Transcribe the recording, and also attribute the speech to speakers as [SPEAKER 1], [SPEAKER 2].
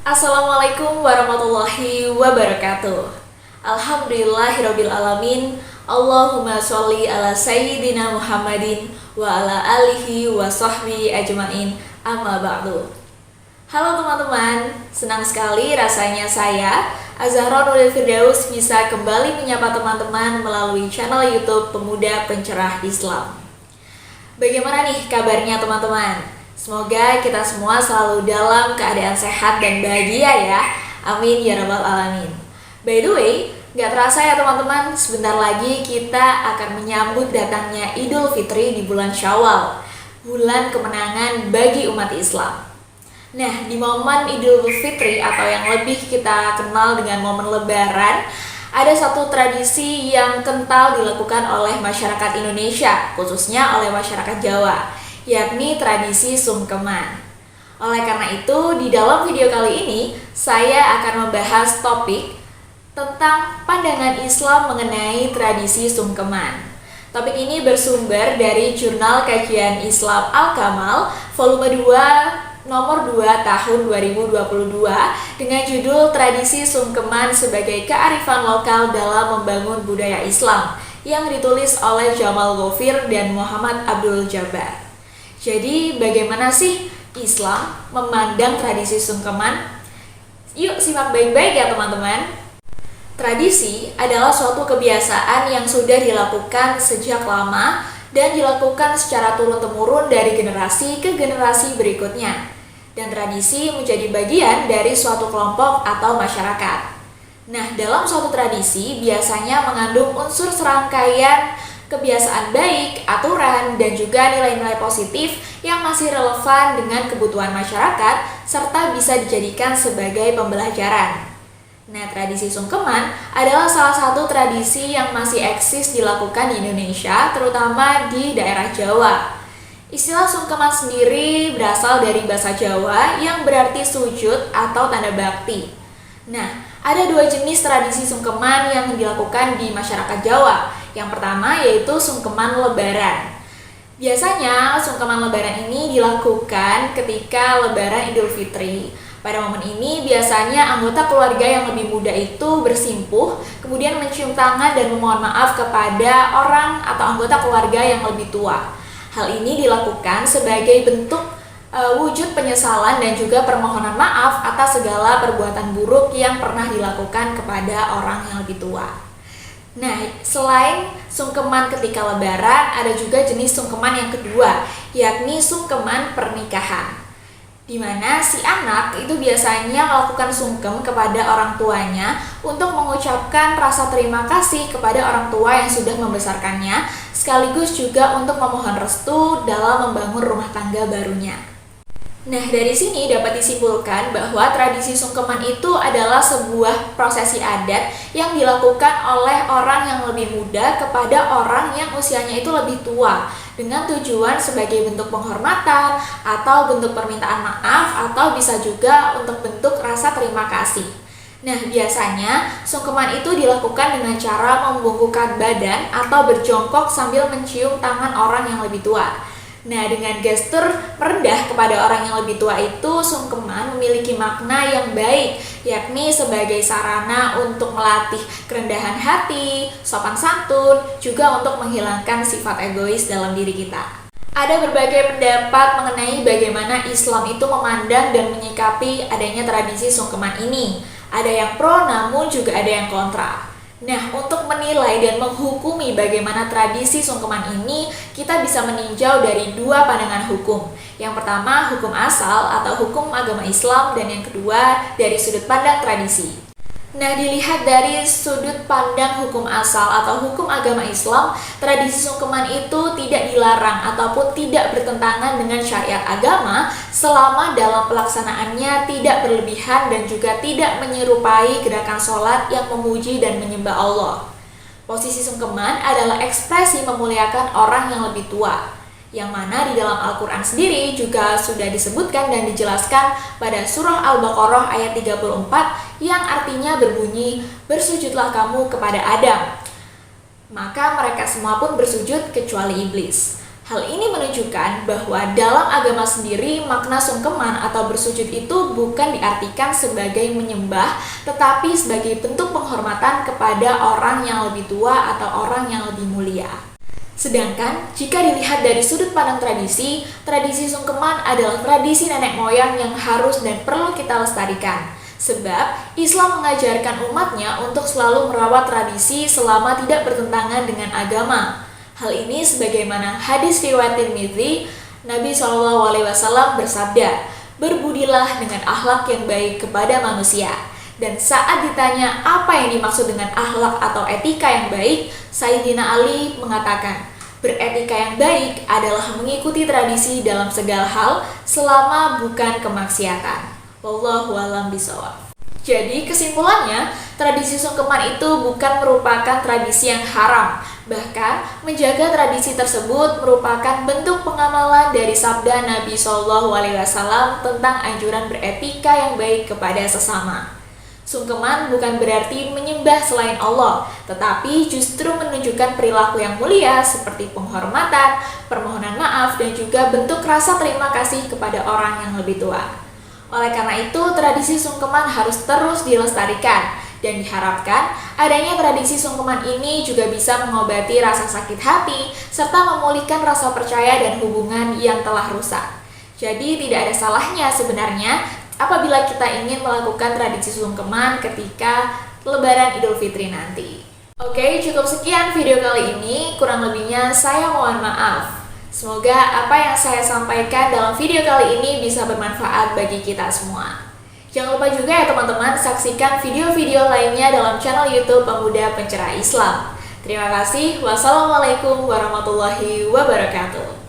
[SPEAKER 1] Assalamualaikum warahmatullahi wabarakatuh. Alhamdulillahirabbil alamin. Allahumma sholli ala sayyidina Muhammadin wa ala alihi wa sahbihi ajmain. Amma ba'du. Halo teman-teman, senang sekali rasanya saya Azahra Nuril Firdaus bisa kembali menyapa teman-teman melalui channel YouTube Pemuda Pencerah Islam. Bagaimana nih kabarnya teman-teman? Semoga kita semua selalu dalam keadaan sehat dan bahagia ya. Amin ya rabbal alamin. By the way, gak terasa ya teman-teman, sebentar lagi kita akan menyambut datangnya Idul Fitri di bulan Syawal, bulan kemenangan bagi umat Islam. Nah, di momen Idul Fitri atau yang lebih kita kenal dengan momen Lebaran, ada satu tradisi yang kental dilakukan oleh masyarakat Indonesia, khususnya oleh masyarakat Jawa, yakni tradisi sungkeman. Oleh karena itu, di dalam video kali ini, saya akan membahas topik tentang pandangan Islam mengenai tradisi sungkeman. Topik ini bersumber dari Jurnal Kajian Islam Al-Kamal, volume 2, nomor 2 tahun 2022, dengan judul Tradisi Sungkeman sebagai Kearifan Lokal dalam Membangun Budaya Islam, yang ditulis oleh Jamal Ghofir dan Muhammad Abdul Jabbar. Jadi bagaimana sih Islam memandang tradisi sungkeman? Yuk simak baik-baik ya teman-teman. Tradisi adalah suatu kebiasaan yang sudah dilakukan sejak lama dan dilakukan secara turun-temurun dari generasi ke generasi berikutnya. Dan tradisi menjadi bagian dari suatu kelompok atau masyarakat. Nah, dalam suatu tradisi biasanya mengandung unsur serangkaian kebiasaan baik, aturan, dan juga nilai-nilai positif yang masih relevan dengan kebutuhan masyarakat serta bisa dijadikan sebagai pembelajaran. Nah, tradisi sungkeman adalah salah satu tradisi yang masih eksis dilakukan di Indonesia, terutama di daerah Jawa. Istilah sungkeman sendiri berasal dari bahasa Jawa yang berarti sujud atau tanda bakti. Nah, ada dua jenis tradisi sungkeman yang dilakukan di masyarakat Jawa. Yang pertama yaitu sungkeman Lebaran. Biasanya sungkeman Lebaran ini dilakukan ketika Lebaran Idul Fitri. Pada momen ini biasanya anggota keluarga yang lebih muda itu bersimpuh, kemudian mencium tangan dan memohon maaf kepada orang atau anggota keluarga yang lebih tua. Hal ini dilakukan sebagai bentuk wujud penyesalan dan juga permohonan maaf atas segala perbuatan buruk yang pernah dilakukan kepada orang yang lebih tua. Nah, selain sungkeman ketika Lebaran, ada juga jenis sungkeman yang kedua, yakni sungkeman pernikahan. Di mana si anak itu biasanya melakukan sungkem kepada orang tuanya untuk mengucapkan rasa terima kasih kepada orang tua yang sudah membesarkannya, sekaligus juga untuk memohon restu dalam membangun rumah tangga barunya. Nah, dari sini dapat disimpulkan bahwa tradisi sungkeman itu adalah sebuah prosesi adat yang dilakukan oleh orang yang lebih muda kepada orang yang usianya itu lebih tua, dengan tujuan sebagai bentuk penghormatan atau bentuk permintaan maaf atau bisa juga untuk bentuk rasa terima kasih. Nah, biasanya sungkeman itu dilakukan dengan cara membungkukkan badan atau berjongkok sambil mencium tangan orang yang lebih tua. Nah, dengan gestur merendah kepada orang yang lebih tua itu, sungkeman memiliki makna yang baik, yakni sebagai sarana untuk melatih kerendahan hati, sopan santun, juga untuk menghilangkan sifat egois dalam diri kita. Ada berbagai pendapat mengenai bagaimana Islam itu memandang dan menyikapi adanya tradisi sungkeman ini. Ada yang pro, namun juga ada yang kontra. Nah, untuk menilai dan menghukumi bagaimana tradisi sungkeman ini, kita bisa meninjau dari dua pandangan hukum. Yang pertama, hukum asal atau hukum agama Islam, dan yang kedua, dari sudut pandang tradisi. Nah, dilihat dari sudut pandang hukum asal atau hukum agama Islam, tradisi sungkeman itu tidak dilarang ataupun tidak bertentangan dengan syariat agama selama dalam pelaksanaannya tidak berlebihan dan juga tidak menyerupai gerakan sholat yang memuji dan menyembah Allah. Posisi sungkeman adalah ekspresi memuliakan orang yang lebih tua, yang mana di dalam Al-Quran sendiri juga sudah disebutkan dan dijelaskan pada surah Al-Baqarah ayat 34 yang artinya berbunyi, bersujudlah kamu kepada Adam. Maka mereka semua pun bersujud kecuali iblis. Hal ini menunjukkan bahwa dalam agama sendiri makna sungkeman atau bersujud itu bukan diartikan sebagai menyembah, tetapi sebagai bentuk penghormatan kepada orang yang lebih tua atau orang yang lebih mulia. Sedangkan jika dilihat dari sudut pandang tradisi sungkeman adalah tradisi nenek moyang yang harus dan perlu kita lestarikan. Sebab Islam mengajarkan umatnya untuk selalu merawat tradisi selama tidak bertentangan dengan agama. Hal ini sebagaimana hadis riwayat Tirmidzi, Nabi SAW bersabda, "Berbudilah dengan akhlak yang baik kepada manusia." Dan saat ditanya apa yang dimaksud dengan akhlak atau etika yang baik, Sayyidina Ali mengatakan, beretika yang baik adalah mengikuti tradisi dalam segala hal selama bukan kemaksiatan. Wallahu a'lam bishawab. Jadi kesimpulannya, tradisi sungkeman itu bukan merupakan tradisi yang haram. Bahkan, menjaga tradisi tersebut merupakan bentuk pengamalan dari sabda Nabi SAW tentang anjuran beretika yang baik kepada sesama. Sungkeman bukan berarti menyembah selain Allah, tetapi justru menunjukkan perilaku yang mulia seperti penghormatan, permohonan maaf, dan juga bentuk rasa terima kasih kepada orang yang lebih tua. Oleh karena itu, tradisi sungkeman harus terus dilestarikan dan diharapkan adanya tradisi sungkeman ini juga bisa mengobati rasa sakit hati serta memulihkan rasa percaya dan hubungan yang telah rusak. Jadi tidak ada salahnya sebenarnya apabila kita ingin melakukan tradisi sungkeman ketika Lebaran Idul Fitri nanti. Oke, cukup sekian video kali ini, kurang lebihnya saya mohon maaf. Semoga apa yang saya sampaikan dalam video kali ini bisa bermanfaat bagi kita semua. Jangan lupa juga ya teman-teman, saksikan video-video lainnya dalam channel YouTube Pemuda Pencerah Islam. Terima kasih. Wassalamualaikum warahmatullahi wabarakatuh.